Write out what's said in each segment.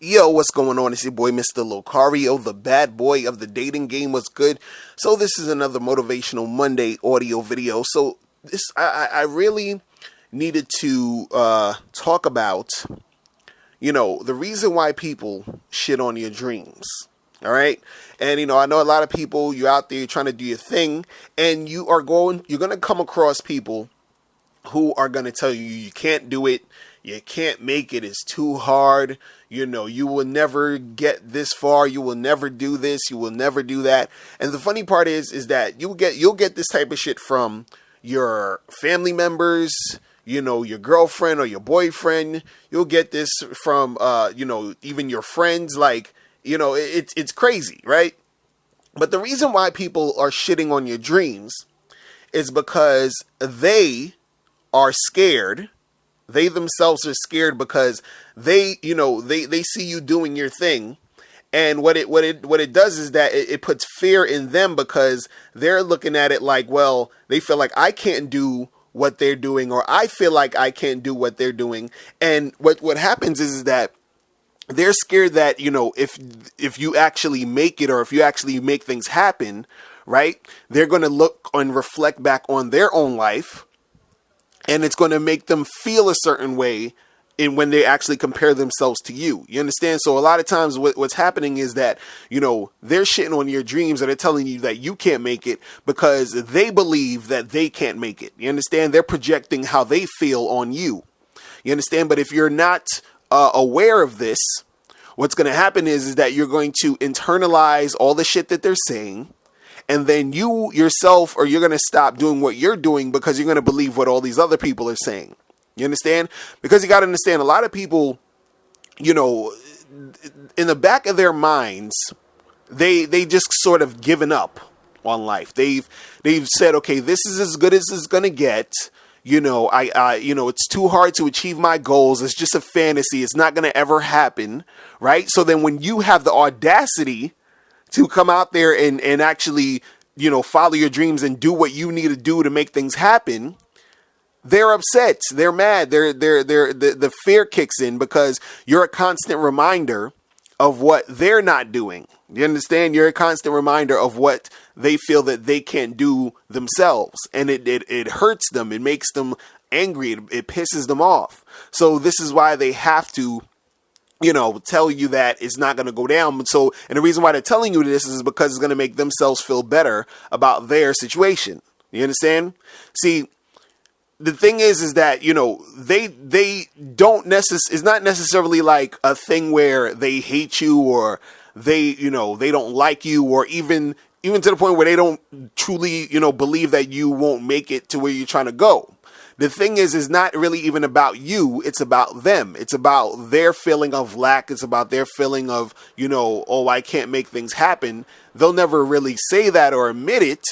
Yo, what's going on? It's your boy, Mr. Locario, the bad boy of the dating game. What's good? So this is another Motivational Monday audio video. So I really needed to talk about, the reason why people shit on your dreams. All right. And, I know a lot of people, you're out there trying to do your thing, and you're going to come across people who are going to tell you you can't do it. You can't make it. It's too hard. You will never get this far. You will never do this. You will never do that. And the funny part is that you'll get this type of shit from your family members, your girlfriend or your boyfriend. You'll get this from, even your friends. Like, it's crazy, right? But the reason why people are shitting on your dreams is because they are scared. They themselves are scared because they see you doing your thing. And what it does is that it puts fear in them because they're looking at it like, well, they feel like I can't do what they're doing, or I feel like I can't do what they're doing. And what happens is that they're scared that, if you actually make it, or if you actually make things happen, right, they're going to look and reflect back on their own life. And it's going to make them feel a certain way when they actually compare themselves to you. You understand? So a lot of times what's happening is that, they're shitting on your dreams, and they're telling you that you can't make it because they believe that they can't make it. You understand? They're projecting how they feel on you. You understand? But if you're not aware of this, what's going to happen is that you're going to internalize all the shit that they're saying. And then you yourself, or you're going to stop doing what you're doing because you're going to believe what all these other people are saying. You understand? Because you got to understand, a lot of people, in the back of their minds, they just sort of given up on life. They've said, okay, this is as good as it's going to get. It's too hard to achieve my goals. It's just a fantasy. It's not going to ever happen. Right. So then when you have the audacity to come out there and actually, follow your dreams and do what you need to do to make things happen, they're upset. They're mad. The fear kicks in because you're a constant reminder of what they're not doing. You understand? You're a constant reminder of what they feel that they can't do themselves. And it hurts them. It makes them angry. It pisses them off. So this is why they have to tell you that it's not going to go down. So, and the reason why they're telling you this is because it's going to make themselves feel better about their situation. You understand? See, the thing is that, they don't it's not necessarily like a thing where they hate you, or they don't like you, or even to the point where they don't truly, believe that you won't make it to where you're trying to go. The thing is not really even about you. It's about them. It's about their feeling of lack. It's about their feeling of, oh, I can't make things happen. They'll never really say that or admit it.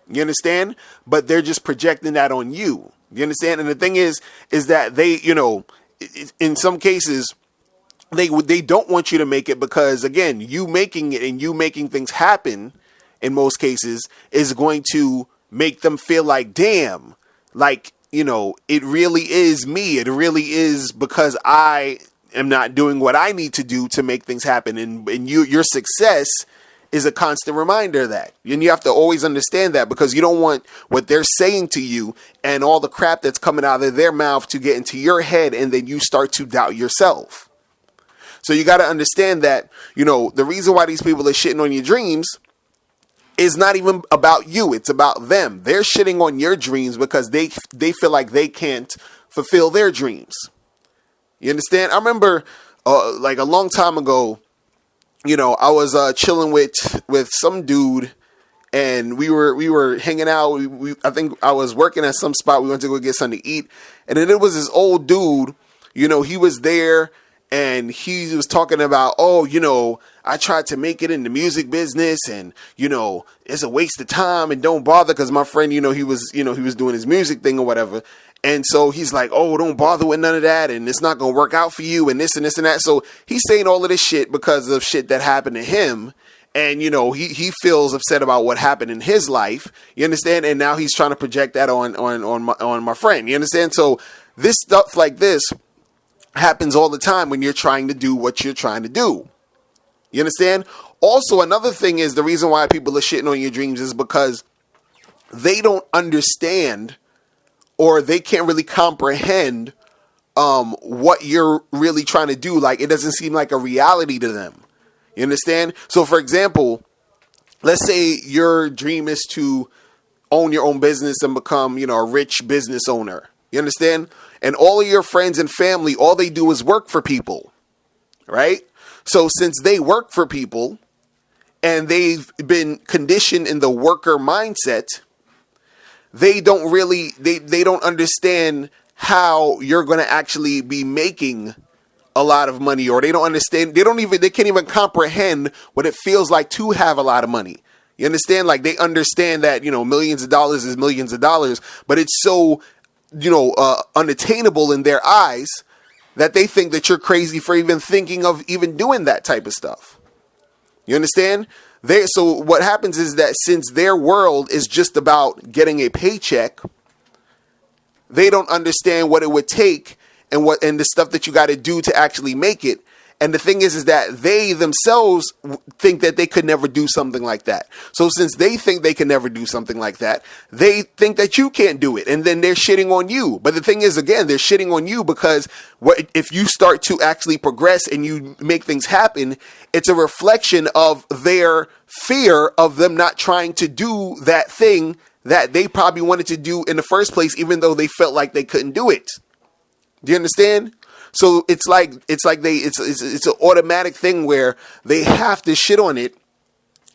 You understand? But they're just projecting that on you. You understand? And the thing is that they, in some cases, they don't want you to make it because, again, you making it and you making things happen in most cases is going to make them feel like, damn, like, it really is me. It really is because I am not doing what I need to do to make things happen. And your success is a constant reminder of that. And you have to always understand that, because you don't want what they're saying to you and all the crap that's coming out of their mouth to get into your head, and then you start to doubt yourself. So you got to understand that, the reason why these people are shitting on your dreams is not even about you. It's about them. They're shitting on your dreams because they feel like they can't fulfill their dreams. You understand? I remember like a long time ago, I was chilling with some dude, and we were hanging out. I think I was working at some spot. We went to go get something to eat, and then it was this old dude. He was there, and he was talking about, I tried to make it in the music business, and, it's a waste of time, and don't bother, because my friend, he was doing his music thing or whatever. And so he's like, oh, don't bother with none of that, and it's not going to work out for you, and this and this and that. So he's saying all of this shit because of shit that happened to him. And, he feels upset about what happened in his life. You understand? And now he's trying to project that on my friend. You understand? So this stuff like this happens all the time when you're trying to do what you're trying to do. You understand? Also, another thing is the reason why people are shitting on your dreams is because they don't understand or they can't really comprehend what you're really trying to do. Like, it doesn't seem like a reality to them. You understand? So, for example, let's say your dream is to own your own business and become, a rich business owner. You understand? And all of your friends and family, all they do is work for people, right? So since they work for people and they've been conditioned in the worker mindset, they don't really, they don't understand how you're going to actually be making a lot of money, or they don't understand, they can't even comprehend what it feels like to have a lot of money. You understand? Like, they understand that, millions of dollars is millions of dollars, but it's so, unattainable in their eyes that they think that you're crazy for even thinking of even doing that type of stuff. You understand? So what happens is that since their world is just about getting a paycheck, they don't understand what it would take and the stuff that you got to do to actually make it. And the thing is that they themselves think that they could never do something like that. So since they think they can never do something like that, they think that you can't do it. And then they're shitting on you. But the thing is, again, they're shitting on you because if you start to actually progress and you make things happen, it's a reflection of their fear of them not trying to do that thing that they probably wanted to do in the first place, even though they felt like they couldn't do it. Do you understand? So it's an automatic thing where they have to shit on it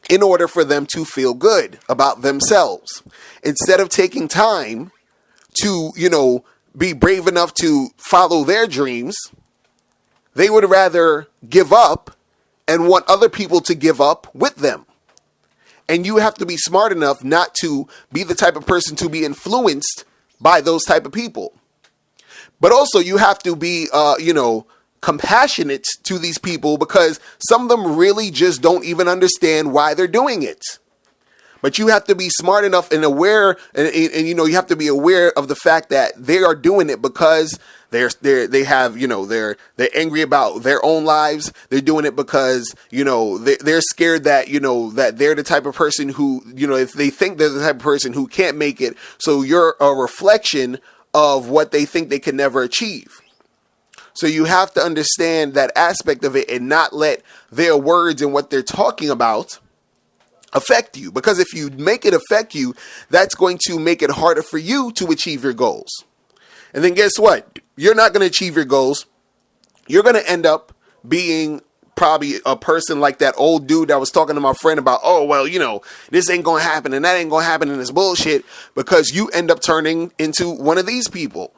in order for them to feel good about themselves. Instead of taking time to, be brave enough to follow their dreams, they would rather give up and want other people to give up with them. And you have to be smart enough not to be the type of person to be influenced by those type of people. But also you have to be, compassionate to these people, because some of them really just don't even understand why they're doing it. But you have to be smart enough and aware, and you have to be aware of the fact that they are doing it because they're angry about their own lives. They're doing it because, they're scared that, that they're the type of person who, if they think they're the type of person who can't make it. So you're a reflection of what they think they can never achieve. So you have to understand that aspect of it and not let their words and what they're talking about affect you. Because if you make it affect you, that's going to make it harder for you to achieve your goals. And then guess what? You're not going to achieve your goals. You're going to end up being probably a person like that old dude that was talking to my friend about, this ain't going to happen and that ain't going to happen and it's bullshit, because you end up turning into one of these people.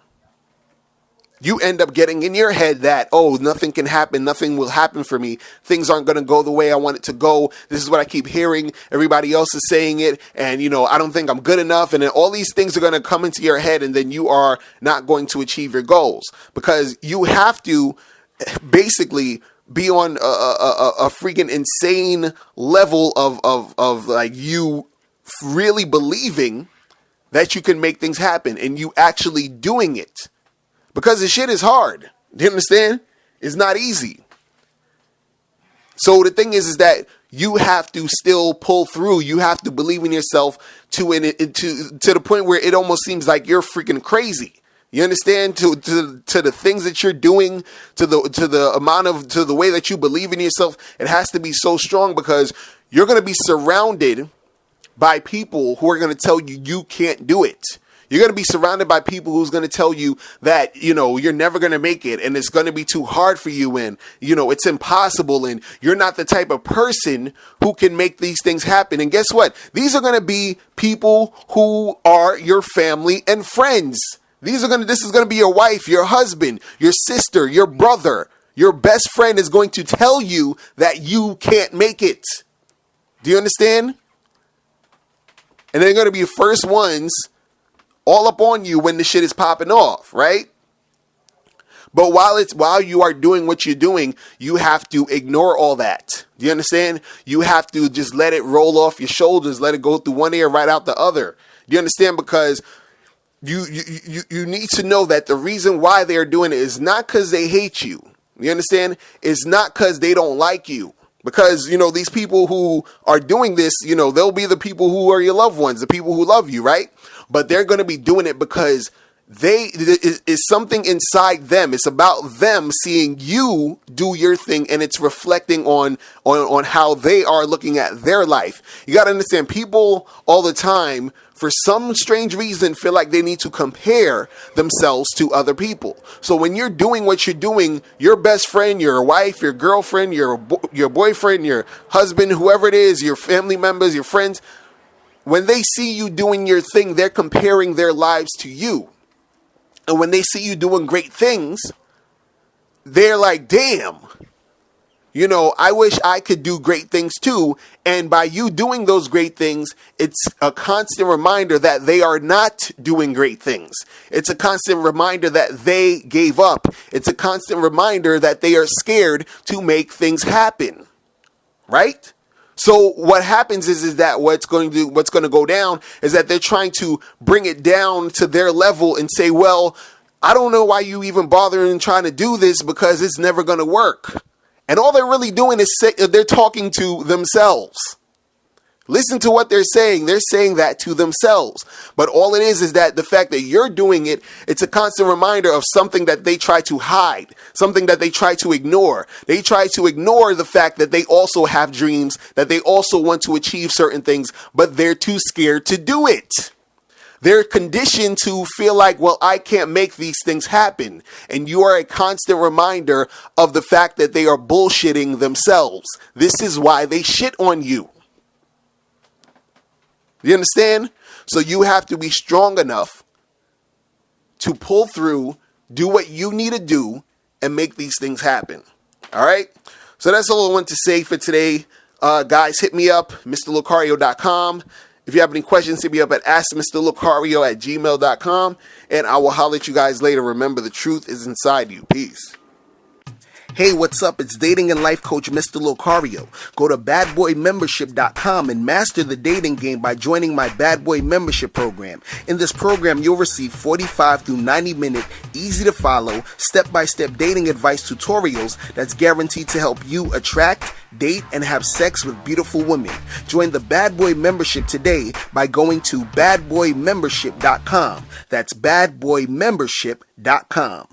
You end up getting in your head that, nothing can happen. Nothing will happen for me. Things aren't going to go the way I want it to go. This is what I keep hearing. Everybody else is saying it. And, I don't think I'm good enough. And then all these things are going to come into your head, and then you are not going to achieve your goals, because you have to basically be on a freaking insane level of like you really believing that you can make things happen and you actually doing it. Because the shit is hard. Do you understand? It's not easy. So the thing is that you have to still pull through. You have to believe in yourself to the point where it almost seems like you're freaking crazy. You understand? To the things that you're doing, to the way that you believe in yourself, it has to be so strong, because you're going to be surrounded by people who are going to tell you you can't do it. You're going to be surrounded by people who's going to tell you that, you're never going to make it and it's going to be too hard for you and, it's impossible and you're not the type of person who can make these things happen. And guess what? These are going to be people who are your family and friends. This is going to be your wife, your husband, your sister, your brother. Your best friend is going to tell you that you can't make it. Do you understand? And they're going to be the first ones all up on you when the shit is popping off, right? But while you are doing what you're doing, you have to ignore all that. Do you understand? You have to just let it roll off your shoulders, let it go through one ear right out the other. Do you understand? Because you need to know that the reason why they're doing it is not because they hate you. You understand? It's not because they don't like you. Because, these people who are doing this, they'll be the people who are your loved ones, the people who love you, right? But they're going to be doing it because is something inside them. It's about them seeing you do your thing, and it's reflecting on how they are looking at their life. You got to understand, people all the time, for some strange reason, feel like they need to compare themselves to other people. So when you're doing what you're doing, your best friend, your wife, your girlfriend, your boyfriend, your husband, whoever it is, your family members, your friends, when they see you doing your thing, they're comparing their lives to you. And when they see you doing great things, they're like, damn, I wish I could do great things too. And by you doing those great things, it's a constant reminder that they are not doing great things. It's a constant reminder that they gave up. It's a constant reminder that they are scared to make things happen. Right? So what happens is that what's going to go down is that they're trying to bring it down to their level and say, well, I don't know why you even bothering trying to do this because it's never going to work. And all they're really doing is they're talking to themselves. Listen to what they're saying. They're saying that to themselves. But all it is that the fact that you're doing it, it's a constant reminder of something that they try to hide, something that they try to ignore. They try to ignore the fact that they also have dreams, that they also want to achieve certain things, but they're too scared to do it. They're conditioned to feel like, well, I can't make these things happen. And you are a constant reminder of the fact that they are bullshitting themselves. This is why they shit on you. You understand? So you have to be strong enough to pull through, do what you need to do, and make these things happen. All right? So that's all I want to say for today. Guys, hit me up, MrLocario.com. If you have any questions, hit me up at AskMrLocario@gmail.com, and I will holler at you guys later. Remember, the truth is inside you. Peace. Hey, what's up? It's dating and life coach Mr. Locario. Go to badboymembership.com and master the dating game by joining my Bad Boy membership program. In this program, you'll receive 45 through 90-minute, easy-to-follow, step-by-step dating advice tutorials that's guaranteed to help you attract, date, and have sex with beautiful women. Join the Bad Boy membership today by going to badboymembership.com. That's badboymembership.com.